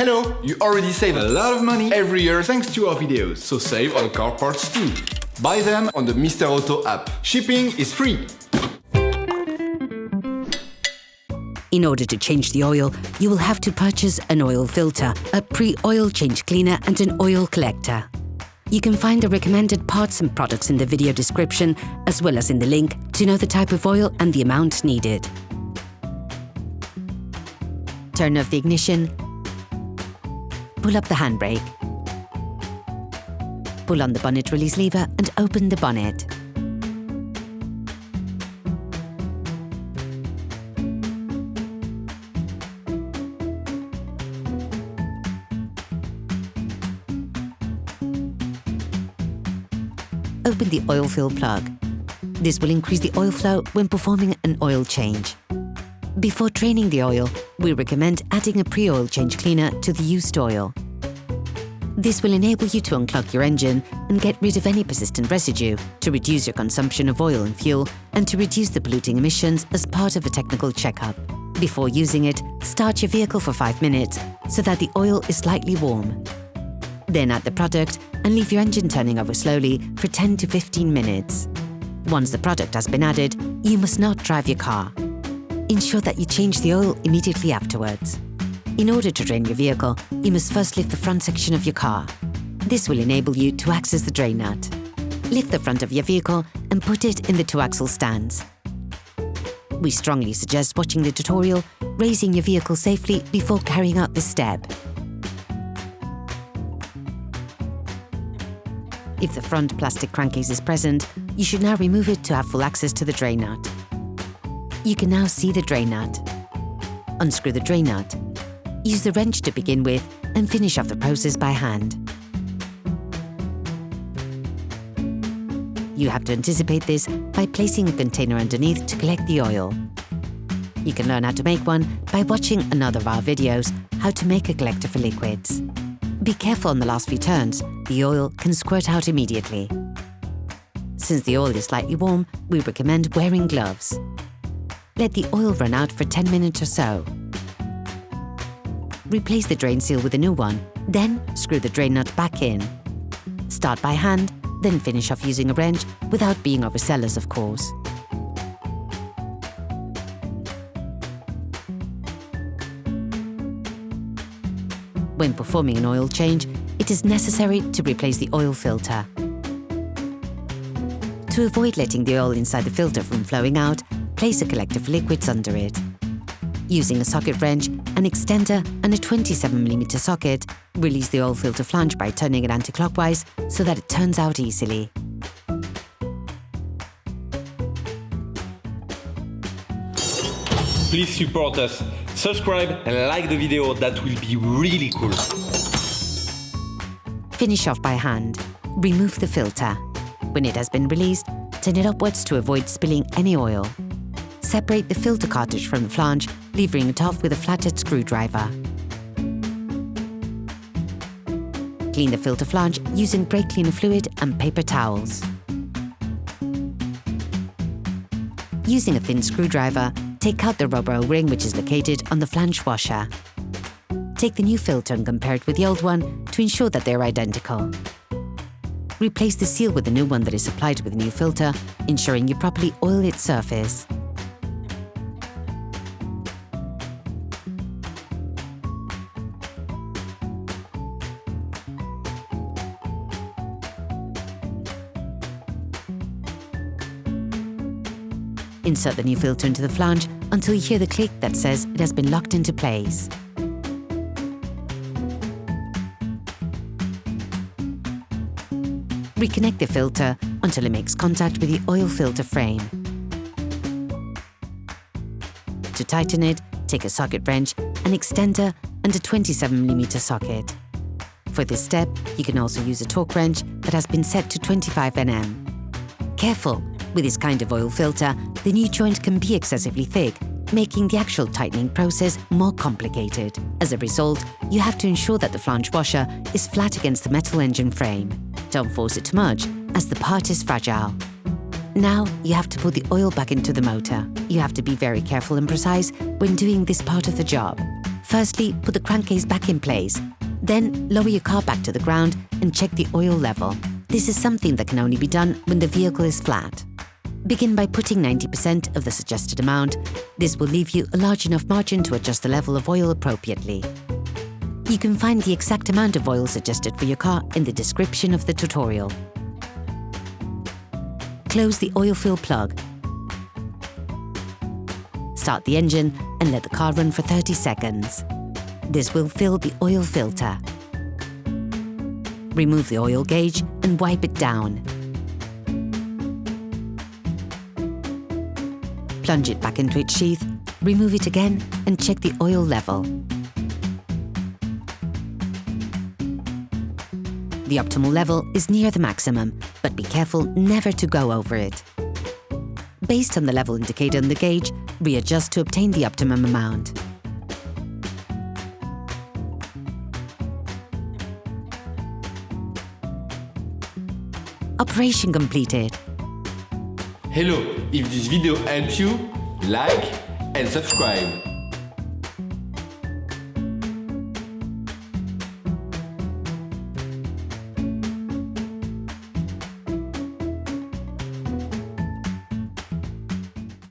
Hello! You already save a lot of money every year thanks to our videos, so save on car parts too. Buy them on the Mr. Auto app. Shipping is free. In order to change the oil, you will have to purchase an oil filter, a pre-oil change cleaner and an oil collector. You can find the recommended parts and products in the video description, as well as in the link to know the type of oil and the amount needed. Turn off the ignition. Pull up the handbrake. Pull on the bonnet release lever and open the bonnet. Open the oil fill plug. This will increase the oil flow when performing an oil change. Before draining the oil, we recommend adding a pre-oil change cleaner to the used oil. This will enable you to unclog your engine and get rid of any persistent residue, to reduce your consumption of oil and fuel, and to reduce the polluting emissions as part of a technical checkup. Before using it, start your vehicle for 5 minutes so that the oil is slightly warm. Then add the product and leave your engine turning over slowly for 10 to 15 minutes. Once the product has been added, you must not drive your car. Ensure that you change the oil immediately afterwards. In order to drain your vehicle, you must first lift the front section of your car. This will enable you to access the drain nut. Lift the front of your vehicle and put it in the 2-axle stands. We strongly suggest watching the tutorial, raising your vehicle safely before carrying out this step. If the front plastic crankcase is present, you should now remove it to have full access to the drain nut. You can now see the drain nut. Unscrew the drain nut. Use the wrench to begin with and finish off the process by hand. You have to anticipate this by placing a container underneath to collect the oil. You can learn how to make one by watching another of our videos, How to Make a Collector for Liquids. Be careful on the last few turns, the oil can squirt out immediately. Since the oil is slightly warm, we recommend wearing gloves. Let the oil run out for 10 minutes or so. Replace the drain seal with a new one, then screw the drain nut back in. Start by hand, then finish off using a wrench without being overzealous, of course. When performing an oil change, it is necessary to replace the oil filter. To avoid letting the oil inside the filter from flowing out, place a collector for liquids under it. Using a socket wrench, an extender and a 27mm socket, release the oil filter flange by turning it anti-clockwise so that it turns out easily. Please support us. Subscribe and like the video, that will be really cool. Finish off by hand. Remove the filter. When it has been released, turn it upwards to avoid spilling any oil. Separate the filter cartridge from the flange, levering it off with a flathead screwdriver. Clean the filter flange using brake cleaner fluid and paper towels. Using a thin screwdriver, take out the rubber O-ring which is located on the flange washer. Take the new filter and compare it with the old one to ensure that they are identical. Replace the seal with the new one that is supplied with the new filter, ensuring you properly oil its surface. Insert the new filter into the flange until you hear the click that says it has been locked into place. Reconnect the filter until it makes contact with the oil filter frame. To tighten it, take a socket wrench, an extender and a 27mm socket. For this step, you can also use a torque wrench that has been set to 25 Nm. Careful! With this kind of oil filter, the new joint can be excessively thick, making the actual tightening process more complicated. As a result, you have to ensure that the flange washer is flat against the metal engine frame. Don't force it too much, as the part is fragile. Now, you have to put the oil back into the motor. You have to be very careful and precise when doing this part of the job. Firstly, put the crankcase back in place. Then, lower your car back to the ground and check the oil level. This is something that can only be done when the vehicle is flat. Begin by putting 90% of the suggested amount. This will leave you a large enough margin to adjust the level of oil appropriately. You can find the exact amount of oil suggested for your car in the description of the tutorial. Close the oil fill plug. Start the engine and let the car run for 30 seconds. This will fill the oil filter. Remove the oil gauge and wipe it down. Plunge it back into its sheath, remove it again and check the oil level. The optimal level is near the maximum, but be careful never to go over it. Based on the level indicator on the gauge, readjust to obtain the optimum amount. Operation completed. Hello, if this video helped you, like and subscribe.